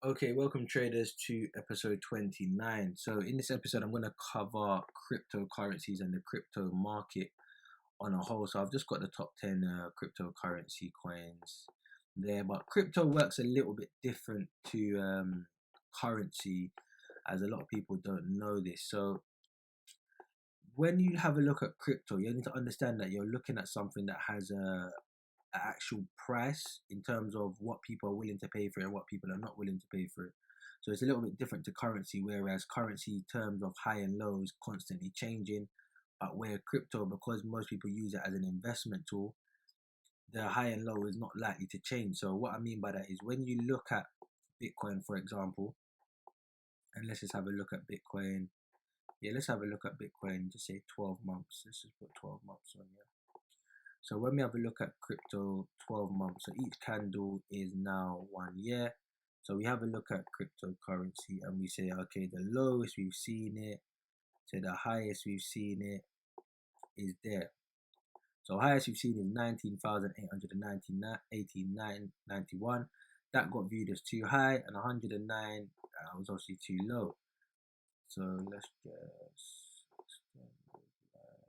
Okay, welcome traders to episode 29. So in this episode, I'm going to cover cryptocurrencies and the crypto market on a whole. So I've just got the top 10 cryptocurrency coins there, but crypto works a little bit different to currency, as a lot of people don't know this. So when you have a look at crypto, you need to understand that you're looking at something that has a actual price in terms of what people are willing to pay for it and what people are not willing to pay for it. So it's a little bit different to currency, whereas currency terms of high and low is constantly changing. But where crypto, because most people use it as an investment tool, the high and low is not likely to change. So what I mean by that is when you look at Bitcoin, for example, and let's just have a look at Bitcoin. Yeah, let's have a look at Bitcoin, just say 12 months. Let's just put 12 months on here. So when we have a look at crypto 12 months, so each candle is now 1 year. So we have a look at cryptocurrency and we say, okay, the lowest we've seen it to the highest we've seen it is there. So highest we've seen is 19,899.91. That got viewed as too high, and 109 was obviously too low. So let's just extend those lines.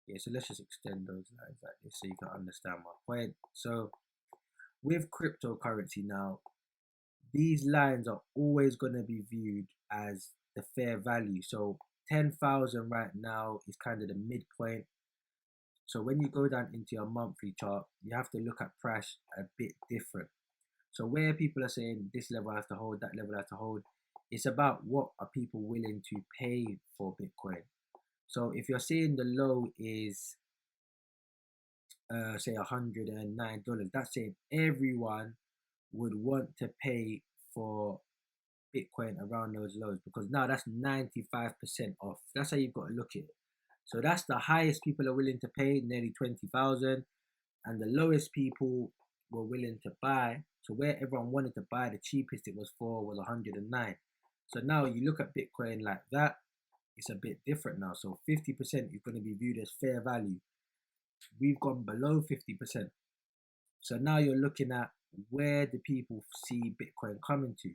Yeah, so let's just extend those lines like this so you can understand my point. So with cryptocurrency now, these lines are always going to be viewed as the fair value. So 10,000 right now is kind of the midpoint. So when you go down into your monthly chart, you have to look at price a bit different. So where people are saying this level has to hold, that level has to hold, it's about what are people willing to pay for Bitcoin. So if you're seeing the low is say $109, that's saying everyone would want to pay for Bitcoin around those lows, because now that's 95% off. That's how you've got to look at it. So that's the highest people are willing to pay, nearly 20,000, and the lowest people were willing to buy. So where everyone wanted to buy, the cheapest it was for was 109. So now you look at Bitcoin like that, it's a bit different now. So 50% is going to be viewed as fair value. We've gone below 50%. So now you're looking at where the people see Bitcoin coming to.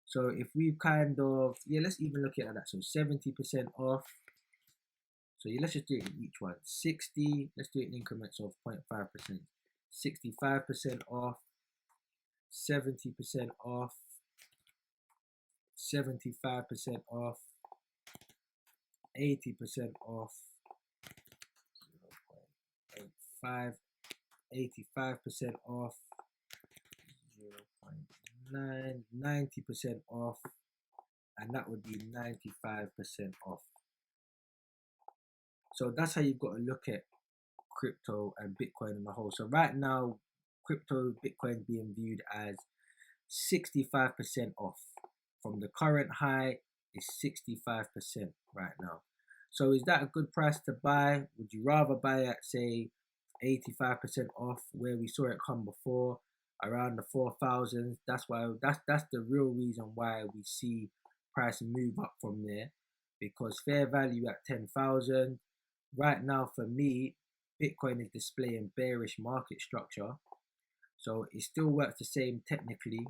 So if we kind of, yeah, let's even look at that. So 70% off. So yeah, let's just do it in each one. 60, let's do it in increments of 0.5%. 65% off, 70% off, 75% off, 80% off, 0.85, 85% off, 0.9, 90% off, and that would be 95% off. So that's how you've got to look at crypto and Bitcoin in the whole. So right now, crypto Bitcoin being viewed as 65% off. From the current high is 65% right now. So is that a good price to buy? Would you rather buy at say 85% off where we saw it come before, around the 4,000s? That's the real reason why we see price move up from there, because fair value at 10,000 right now for me, Bitcoin is displaying bearish market structure. So it still works the same technically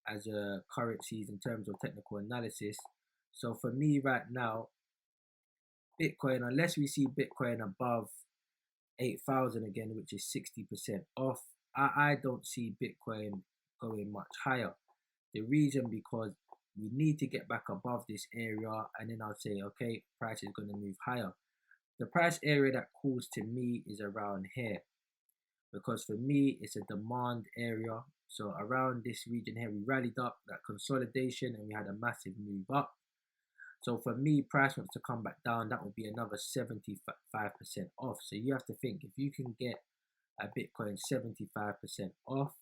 as currencies in terms of technical analysis. So for me right now, Bitcoin, unless we see Bitcoin above 8,000 again, which is 60% off, I don't see Bitcoin going much higher. The reason because we need to get back above this area, and then I'll say, okay, price is going to move higher. The price area that calls to me is around here, because for me it's a demand area. So around this region here, we rallied up that consolidation and we had a massive move up. So for me, price wants to come back down, that would be another 75% off. So you have to think, if you can get a Bitcoin 75% off,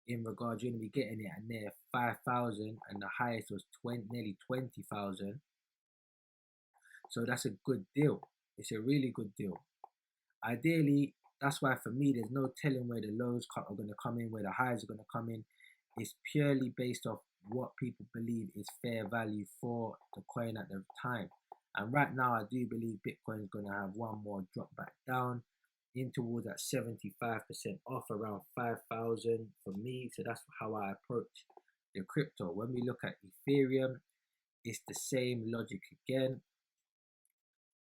in regards, you're going to be getting it at near 5,000, and the highest was nearly 20,000. So that's a good deal. It's a really good deal. Ideally, that's why for me, there's no telling where the lows are going to come in, where the highs are going to come in. It's purely based off what people believe is fair value for the coin at the time. And right now, I do believe Bitcoin is going to have one more drop back down. in towards that 75% off, around 5,000 for me. So that's how I approach the crypto. When we look at Ethereum, it's the same logic again,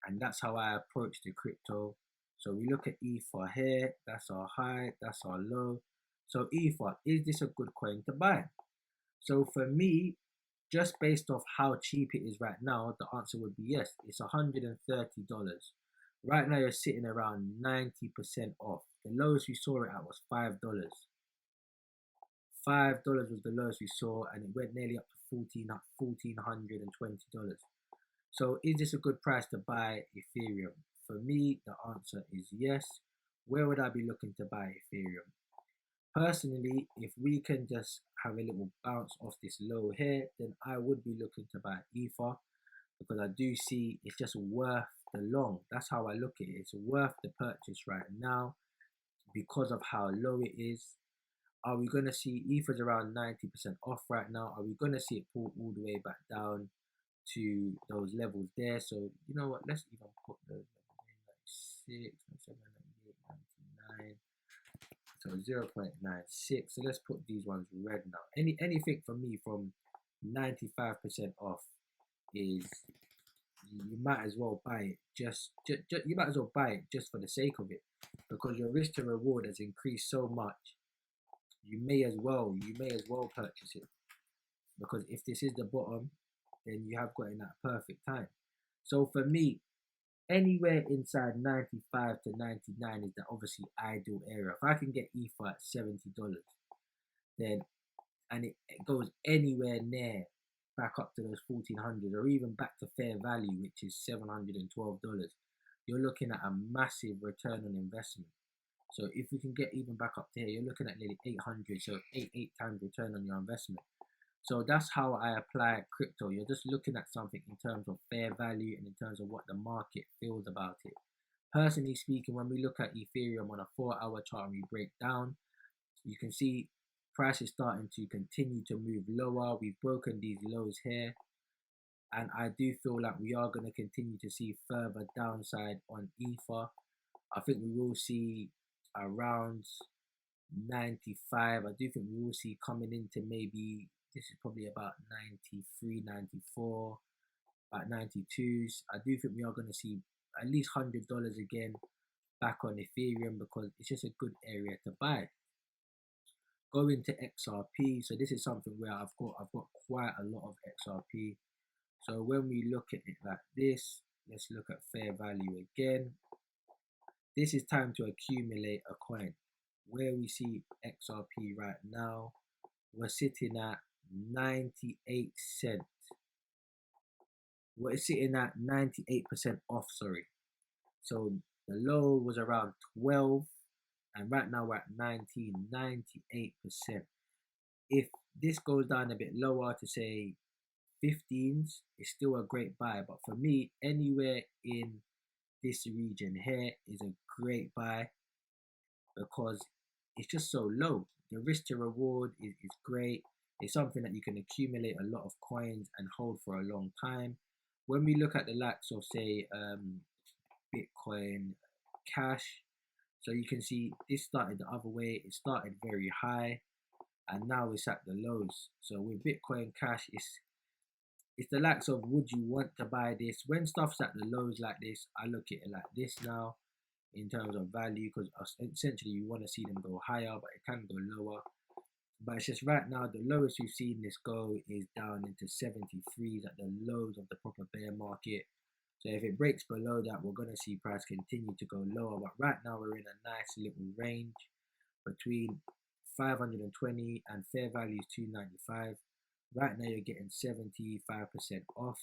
and that's how I approach the crypto. So we look at ether here, that's our high, that's our low. So ether, is this a good coin to buy? So for me, just based off how cheap it is right now, the answer would be yes. It's $130. Right now you're sitting around 90% off. The lowest we saw it at was $5. $5 was the lowest we saw, and it went nearly up to $1,420. So is this a good price to buy Ethereum? For me, the answer is yes. Where would I be looking to buy Ethereum? Personally, if we can just have a little bounce off this low here, then I would be looking to buy Ether, because I do see it's just worth the long. That's how I look at it. It's worth the purchase right now because of how low it is. Are we going to see Ether's around 90% off right now? Are we going to see it pull all the way back down to those levels there? So you know what, let's even put the 96, 97, 98, 99. So 0.96. So let's put these ones red now. Anything for me from 95% off is, you might as well buy it. Just you might as well buy it just for the sake of it, because your risk to reward has increased so much. You may as well purchase it, because if this is the bottom, then you have got in that perfect time. So for me, anywhere inside 95 to 99 is the obviously ideal area. If I can get ether at $70, then, and it goes anywhere near back up to those 1400, or even back to fair value, which is $712, you're looking at a massive return on investment. So if we can get even back up to here, you're looking at nearly 800, so eight times return on your investment. So that's how I apply crypto. You're just looking at something in terms of fair value and in terms of what the market feels about it. Personally speaking, when we look at Ethereum on a 4-hour chart and we break down, you can see price is starting to continue to move lower. We've broken these lows here, and I do feel like we are going to continue to see further downside on Ether. I think we will see around 95. I do think we will see coming into, maybe this is probably about 93, 94, about 92s. I do think we are going to see at least $100 again back on Ethereum, because it's just a good area to buy. Go into XRP. So this is something where I've got quite a lot of XRP. So when we look at it like this, let's look at fair value again. This is time to accumulate a coin. Where we see XRP right now, we're sitting at 98 cents. We're sitting at 98% off, sorry. So the low was around 12, and right now we're at 98%. If this goes down a bit lower to say 15s, it's still a great buy. But for me, anywhere in this region here is a great buy, because it's just so low. The risk to reward is great. It's something that you can accumulate a lot of coins and hold for a long time. When we look at the likes of, say, Bitcoin Cash, so you can see this started the other way. It started very high, and now it's at the lows. So with Bitcoin Cash, it's the likes of, would you want to buy this when stuff's at the lows like this? I look at it like this now in terms of value, because essentially you want to see them go higher, but it can go lower. But it's just right now, the lowest we've seen this go is down into 73s at the lows of the proper bear market. So if it breaks below that, we're going to see price continue to go lower. But right now we're in a nice little range between 520 and fair value is 295. Right now you're getting 75% off.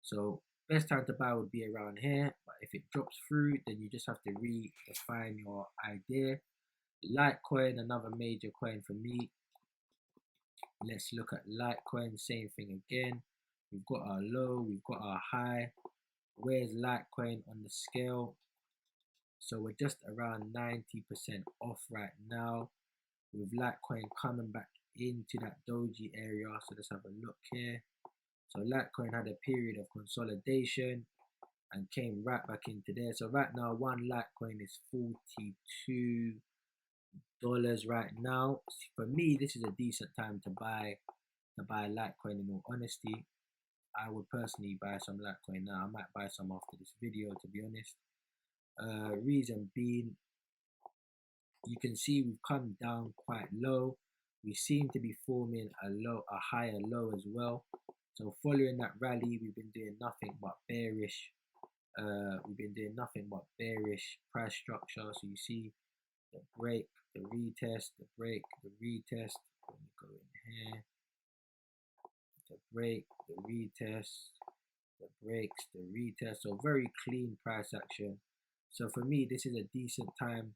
So best time to buy would be around here. But if it drops through, then you just have to redefine your idea. Litecoin, another major coin for me. Let's look at Litecoin, same thing again. We've got our low, we've got our high. Where's Litecoin on the scale? So we're just around 90% off right now, with Litecoin coming back into that doji area. So let's have a look here. So Litecoin had a period of consolidation, and came right back into there. So right now, one Litecoin is $42 right now. For me, this is a decent time to buy Litecoin. In all honesty, I would personally buy some Litecoin now. I might buy some after this video, to be honest. Reason being, you can see we've come down quite low. We seem to be forming a higher low as well. So following that rally, we've been doing nothing but bearish. Price structure. So you see the break, the retest, the break, the retest. Let me go in here. The break, the retest, the breaks, the retest. So very clean price action. So for me, this is a decent time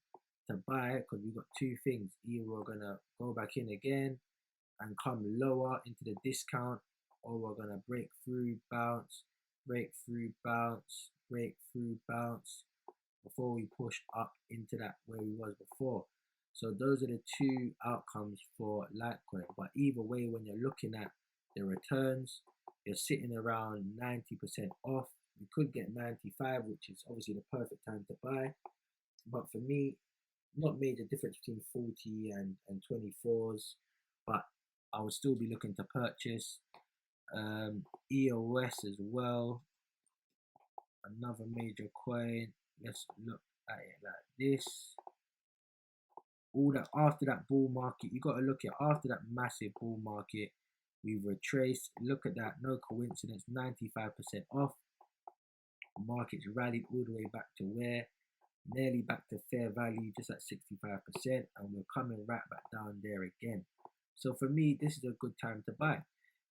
to buy because we've got two things. Either we're gonna go back in again and come lower into the discount, or we're gonna break through, bounce, break through, bounce, break through, bounce before we push up into that where we was before. So those are the two outcomes for Litecoin. But either way, when you're looking at the returns, you're sitting around 90% off. You could get 95, which is obviously the perfect time to buy. But for me, not major difference between 40 and 24s, but I would still be looking to purchase. EOS as well, another major coin. Let's look at it like this. All that after that bull market, you got to look at after that massive bull market, we've retraced. Look at that, no coincidence, 95% off. Markets rallied all the way back to where? Nearly back to fair value, just at 65%, and we're coming right back down there again. So for me, this is a good time to buy.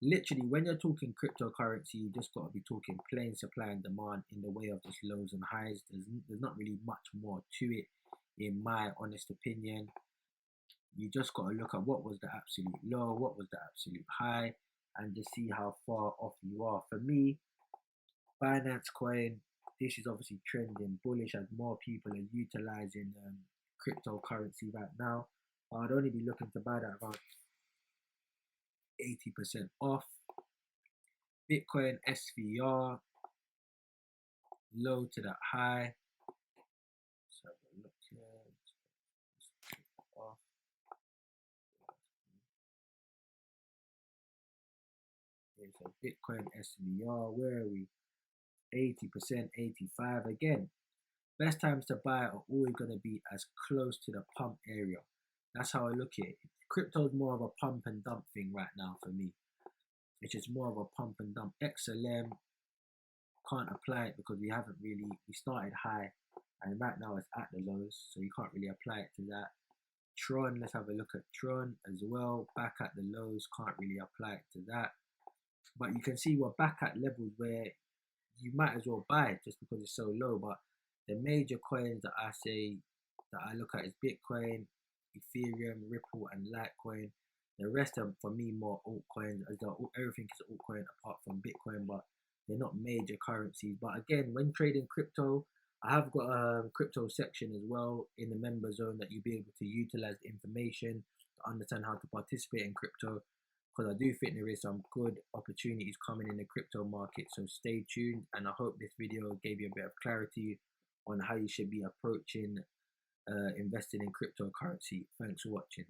Literally, when you're talking cryptocurrency, you just got to be talking plain supply and demand in the way of just lows and highs. There's not really much more to it, in my honest opinion. You just got to look at what was the absolute low, what was the absolute high, and just see how far off you are. For me, Binance coin, this is obviously trending bullish as more people are utilizing cryptocurrency right now. I'd only be looking to buy that around 80% off. Bitcoin SVR, low to that high. Let's have a look here. Off. Here's a Bitcoin SVR. Where are we? 80%, 85. Again, best times to buy are always going to be as close to the pump area. That's how I look at it. Crypto's more of a pump and dump thing right now for me. It's just more of a pump and dump. XLM, can't apply it because we started high and right now it's at the lows, so you can't really apply it to that. Tron, let's have a look at Tron as well. Back at the lows, can't really apply it to that. But you can see we're back at levels where you might as well buy it just because it's so low. But the major coins that I look at is Bitcoin, Ethereum, Ripple, and Litecoin. The rest are for me more altcoins, as everything is altcoin apart from Bitcoin, but they're not major currencies. But again, when trading crypto, I have got a crypto section as well in the member zone that you'll be able to utilize the information to understand how to participate in crypto, because I do think there is some good opportunities coming in the crypto market. So stay tuned, and I hope this video gave you a bit of clarity on how you should be approaching investing in cryptocurrency. Thanks for watching.